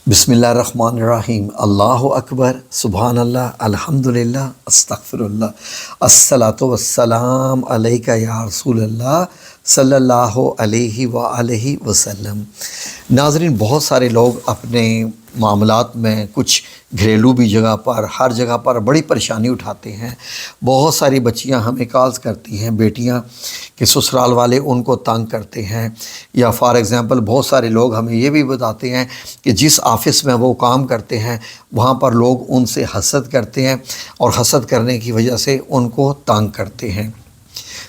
بسم اللہ الرحمن الرحیم، اللہ اکبر، سبحان اللہ، الحمدللہ، استغفر اللہ، الصلاۃ والسلام علیک یا رسول اللہ صلی اللہ علیہ وآلہ وسلم۔ ناظرین، بہت سارے لوگ اپنے معاملات میں کچھ گھریلو بھی جگہ پر ہر جگہ پر بڑی پریشانی اٹھاتے ہیں۔ بہت ساری بچیاں ہمیں کالز کرتی ہیں، بیٹیاں، کہ سسرال والے ان کو تنگ کرتے ہیں، یا فار ایگزامپل بہت سارے لوگ ہمیں یہ بھی بتاتے ہیں کہ جس آفس میں وہ کام کرتے ہیں وہاں پر لوگ ان سے حسد کرتے ہیں اور حسد کرنے کی وجہ سے ان کو تنگ کرتے ہیں۔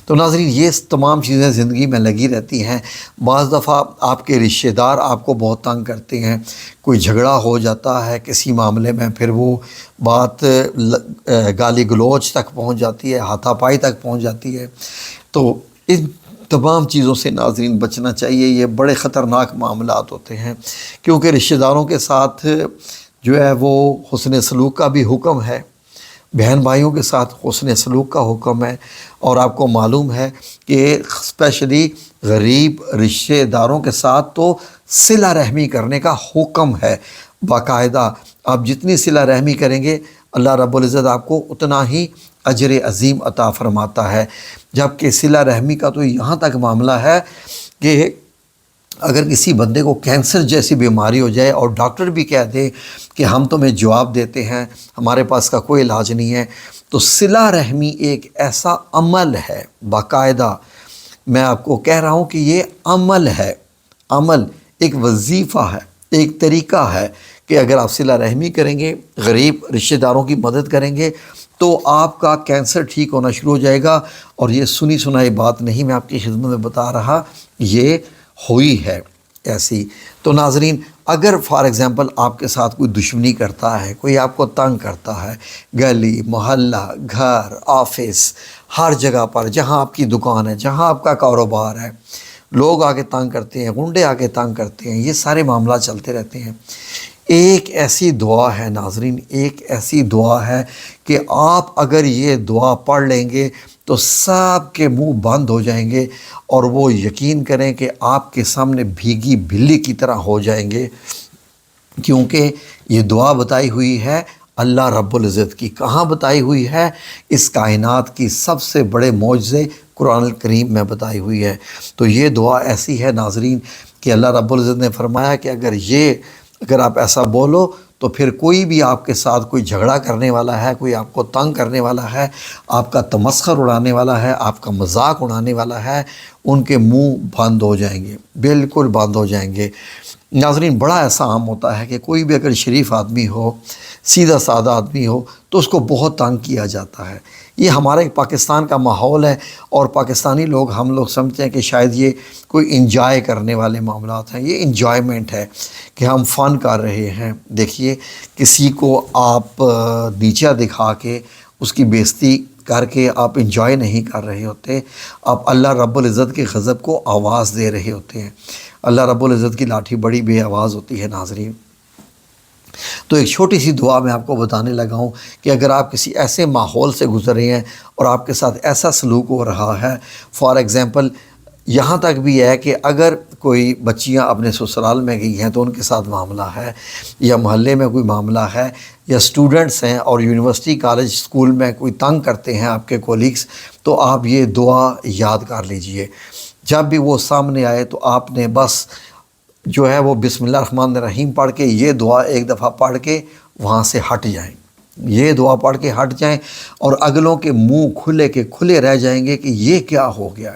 تو ناظرین، یہ تمام چیزیں زندگی میں لگی رہتی ہیں۔ بعض دفعہ آپ کے رشتہ دار آپ کو بہت تنگ کرتے ہیں، کوئی جھگڑا ہو جاتا ہے کسی معاملے میں، پھر وہ بات گالی گلوچ تک پہنچ جاتی ہے، ہاتھا پائی تک پہنچ جاتی ہے۔ تو ان تمام چیزوں سے ناظرین بچنا چاہیے۔ یہ بڑے خطرناک معاملات ہوتے ہیں، کیونکہ رشتہ داروں کے ساتھ جو ہے وہ حسن سلوک کا بھی حکم ہے، بہن بھائیوں کے ساتھ حسن سلوک کا حکم ہے، اور آپ کو معلوم ہے کہ اسپیشلی غریب رشتہ داروں کے ساتھ تو صلہ رحمی کرنے کا حکم ہے باقاعدہ۔ آپ جتنی صلہ رحمی کریں گے اللہ رب العزت آپ کو اتنا ہی اجر عظیم عطا فرماتا ہے۔ جبکہ صلہ رحمی کا تو یہاں تک معاملہ ہے کہ اگر کسی بندے کو کینسر جیسی بیماری ہو جائے اور ڈاکٹر بھی کہہ دے کہ ہم تمہیں جواب دیتے ہیں، ہمارے پاس کا کوئی علاج نہیں ہے، تو صلہ رحمی ایک ایسا عمل ہے باقاعدہ، میں آپ کو کہہ رہا ہوں کہ یہ عمل ہے، عمل ایک وظیفہ ہے، ایک طریقہ ہے کہ اگر آپ صلہ رحمی کریں گے، غریب رشتہ داروں کی مدد کریں گے، تو آپ کا کینسر ٹھیک ہونا شروع ہو جائے گا۔ اور یہ سنی سنائی بات نہیں، میں آپ کی خدمت میں بتا رہا، یہ ہوئی ہے ایسی۔ تو ناظرین، اگر فار ایگزامپل آپ کے ساتھ کوئی دشمنی کرتا ہے، کوئی آپ کو تنگ کرتا ہے، گلی محلہ گھر آفس ہر جگہ پر، جہاں آپ کی دکان ہے، جہاں آپ کا کاروبار ہے، لوگ آ کے تنگ کرتے ہیں، غنڈے آ کے تنگ کرتے ہیں، یہ سارے معاملات چلتے رہتے ہیں، ایک ایسی دعا ہے ناظرین، ایک ایسی دعا ہے کہ آپ اگر یہ دعا پڑھ لیں گے تو سب کے منہ بند ہو جائیں گے، اور وہ یقین کریں کہ آپ کے سامنے بھیگی بلی کی طرح ہو جائیں گے، کیونکہ یہ دعا بتائی ہوئی ہے اللہ رب العزت کی۔ کہاں بتائی ہوئی ہے؟ اس کائنات کی سب سے بڑے معجزے قرآن الکریم میں بتائی ہوئی ہے۔ تو یہ دعا ایسی ہے ناظرین کہ اللہ رب العزت نے فرمایا کہ اگر آپ ایسا بولو تو پھر کوئی بھی آپ کے ساتھ کوئی جھگڑا کرنے والا ہے، کوئی آپ کو تنگ کرنے والا ہے، آپ کا تمسخر اڑانے والا ہے، آپ کا مذاق اڑانے والا ہے، ان کے منہ بند ہو جائیں گے، بالکل بند ہو جائیں گے۔ ناظرین، بڑا ایسا عام ہوتا ہے کہ کوئی بھی اگر شریف آدمی ہو، سیدھا سادہ آدمی ہو، تو اس کو بہت تنگ کیا جاتا ہے۔ یہ ہمارے پاکستان کا ماحول ہے، اور پاکستانی لوگ، ہم لوگ سمجھتے ہیں کہ شاید یہ کوئی انجوائے کرنے والے معاملات ہیں، یہ انجوائمنٹ ہے کہ ہم فن کر رہے ہیں۔ دیکھیے، کسی کو آپ نیچا دکھا کے، اس کی بےزتی کر کے آپ انجوائے نہیں کر رہے ہوتے، آپ اللہ رب العزت کے غضب کو آواز دے رہے ہوتے ہیں۔ اللہ رب العزت کی لاٹھی بڑی بے آواز ہوتی ہے ناظرین۔ تو ایک چھوٹی سی دعا میں آپ کو بتانے لگا ہوں کہ اگر آپ کسی ایسے ماحول سے گزر رہے ہیں اور آپ کے ساتھ ایسا سلوک ہو رہا ہے، فار ایگزامپل یہاں تک بھی ہے کہ اگر کوئی بچیاں اپنے سسرال میں گئی ہیں تو ان کے ساتھ معاملہ ہے، یا محلے میں کوئی معاملہ ہے، یا اسٹوڈنٹس ہیں اور یونیورسٹی کالج اسکول میں کوئی تنگ کرتے ہیں آپ کے کولیگز، تو آپ یہ دعا یاد کر لیجئے۔ جب بھی وہ سامنے آئے تو آپ نے بس جو ہے وہ بسم اللہ الرحمن الرحیم پڑھ کے یہ دعا ایک دفعہ پڑھ کے وہاں سے ہٹ جائیں، یہ دعا پڑھ کے ہٹ جائیں، اور اگلوں کے منہ کھلے کے کھلے رہ جائیں گے کہ یہ کیا ہو گیا،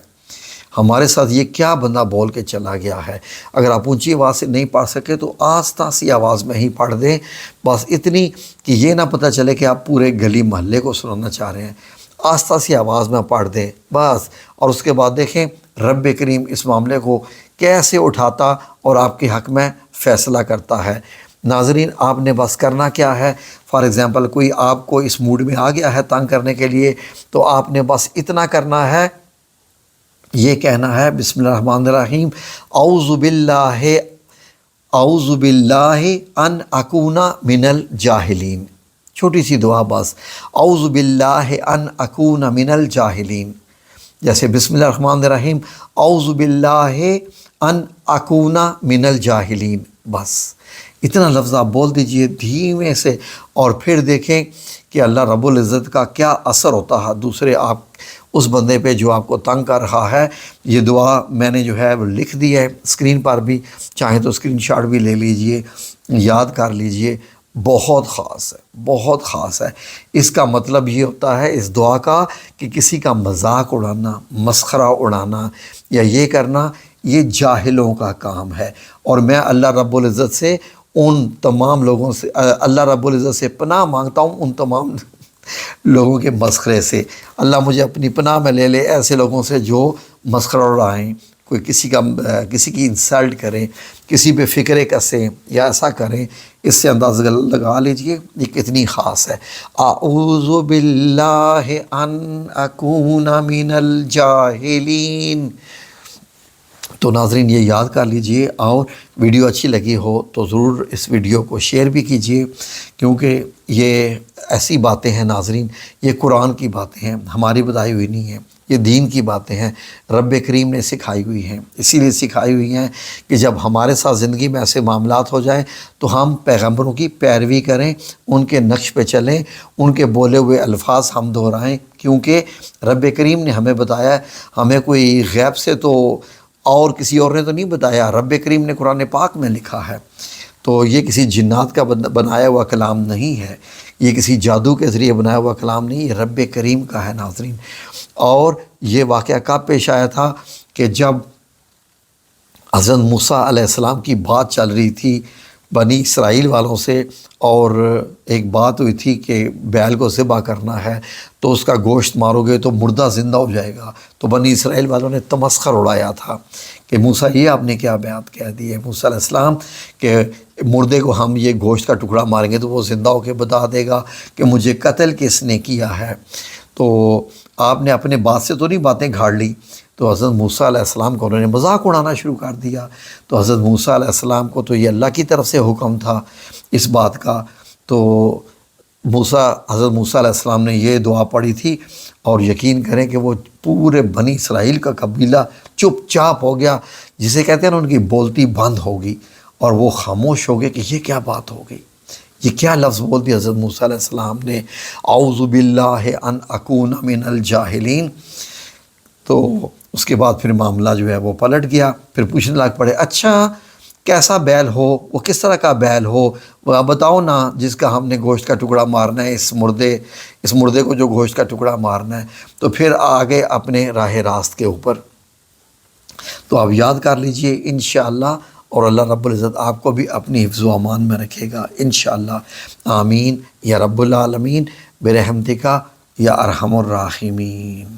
ہمارے ساتھ یہ کیا بندہ بول کے چلا گیا ہے۔ اگر آپ اونچی آواز سے نہیں پڑھ سکے تو آہستہ سی آواز میں ہی پڑھ دیں، بس اتنی کہ یہ نہ پتہ چلے کہ آپ پورے گلی محلے کو سنانا چاہ رہے ہیں، آہستہ سی آواز میں پڑھ دیں بس۔ اور اس کے بعد دیکھیں رب کریم اس معاملے کو کیسے اٹھاتا اور آپ کے حق میں فیصلہ کرتا ہے۔ ناظرین، آپ نے بس کرنا کیا ہے، فار ایگزامپل کوئی آپ کو اس موڈ میں آ گیا ہے تنگ کرنے کے لیے، تو آپ نے بس اتنا کرنا ہے، یہ کہنا ہے بسم اللہ الرحمن الرحیم، اعوذ باللہ ان اکون من الجاہلین، چھوٹی سی دعا بس، اعوذ باللہ ان اکون من الجاہلین، جیسے بسم اللہ الرحمن الرحیم اعوذ باللہ ان اکون من الجاہلین، بس اتنا لفظ آپ بول دیجئے دھیمے سے، اور پھر دیکھیں کہ اللہ رب العزت کا کیا اثر ہوتا ہے دوسرے آپ اس بندے پہ جو آپ کو تنگ کر رہا ہے۔ یہ دعا میں نے جو ہے وہ لکھ دی ہے اسکرین پر بھی، چاہیں تو اسکرین شاٹ بھی لے لیجئے، یاد کر لیجئے، بہت خاص ہے، بہت خاص ہے۔ اس کا مطلب یہ ہوتا ہے اس دعا کا کہ کسی کا مذاق اڑانا، مسخرہ اڑانا یا یہ کرنا، یہ جاہلوں کا کام ہے، اور میں اللہ رب العزت سے ان تمام لوگوں سے، اللہ رب العزت سے پناہ مانگتا ہوں ان تمام لوگوں کے مسخرے سے۔ اللہ مجھے اپنی پناہ میں لے لے ایسے لوگوں سے جو مسخرہ اڑائیں، کوئی کسی کی انسلٹ کریں، کسی پہ فکرے کسیں یا ایسا کریں۔ اس سے اندازہ لگا لیجئے یہ کتنی خاص ہے۔ اعوذ باللہ ان اکون من الجاہلین۔ تو ناظرین یہ یاد کر لیجئے، اور ویڈیو اچھی لگی ہو تو ضرور اس ویڈیو کو شیئر بھی کیجئے، کیونکہ یہ ایسی باتیں ہیں ناظرین، یہ قرآن کی باتیں ہیں، ہماری بتائی ہوئی نہیں ہیں، یہ دین کی باتیں ہیں، رب کریم نے سکھائی ہوئی ہیں۔ اسی لیے سکھائی ہوئی ہیں کہ جب ہمارے ساتھ زندگی میں ایسے معاملات ہو جائیں تو ہم پیغمبروں کی پیروی کریں، ان کے نقش پہ چلیں، ان کے بولے ہوئے الفاظ ہم دہرائیں، کیونکہ رب کریم نے ہمیں بتایا ہے۔ ہمیں کوئی غیب سے تو اور کسی اور نے تو نہیں بتایا، رب کریم نے قرآن پاک میں لکھا ہے۔ تو یہ کسی جنات کا بنایا ہوا کلام نہیں ہے، یہ کسی جادو کے ذریعے بنایا ہوا کلام نہیں، یہ رب کریم کا ہے ناظرین۔ اور یہ واقعہ کب پیش آیا تھا کہ جب حضرت موسیٰ علیہ السلام کی بات چل رہی تھی بنی اسرائیل والوں سے، اور ایک بات ہوئی تھی کہ بیل کو ذبح کرنا ہے تو اس کا گوشت مارو گے تو مردہ زندہ ہو جائے گا، تو بنی اسرائیل والوں نے تمسخر اڑایا تھا کہ موسیٰ یہ آپ نے کیا بات کہہ دی ہے موسیٰ علیہ السلام کہ مردے کو ہم یہ گوشت کا ٹکڑا ماریں گے تو وہ زندہ ہو کے بتا دے گا کہ مجھے قتل کس نے کیا ہے۔ تو آپ نے اپنے بات سے تو نہیں باتیں گھاڑ لی، تو حضرت موسیٰ علیہ السلام کو انہوں نے مذاق اڑانا شروع کر دیا۔ تو حضرت موسیٰ علیہ السلام کو تو یہ اللہ کی طرف سے حکم تھا اس بات کا، تو حضرت موسیٰ علیہ السلام نے یہ دعا پڑھی تھی، اور یقین کریں کہ وہ پورے بنی اسرائیل کا قبیلہ چپ چاپ ہو گیا، جسے کہتے ہیں نا ان کی بولتی بند ہوگی، اور وہ خاموش ہو گئے کہ یہ کیا بات ہو گئی، یہ کیا لفظ بول دیا حضرت موسیٰ علیہ السلام نے، اعوذ باللہ ان اکون من الجاہلین۔ تو اس کے بعد پھر معاملہ جو ہے وہ پلٹ گیا، پھر پوچھنے لگ پڑے اچھا کیسا بیل ہو، وہ کس طرح کا بیل ہو، وہ آپ بتاؤ نا جس کا ہم نے گوشت کا ٹکڑا مارنا ہے، اس مردے کو جو گوشت کا ٹکڑا مارنا ہے۔ تو پھر آگے اپنے راہ راست کے اوپر۔ تو آپ یاد کر لیجئے انشاءاللہ، اور اللہ رب العزت آپ کو بھی اپنی حفظ و امان میں رکھے گا انشاءاللہ۔ آمین یا رب العالمین برحمتک یا ارحم الراحمین۔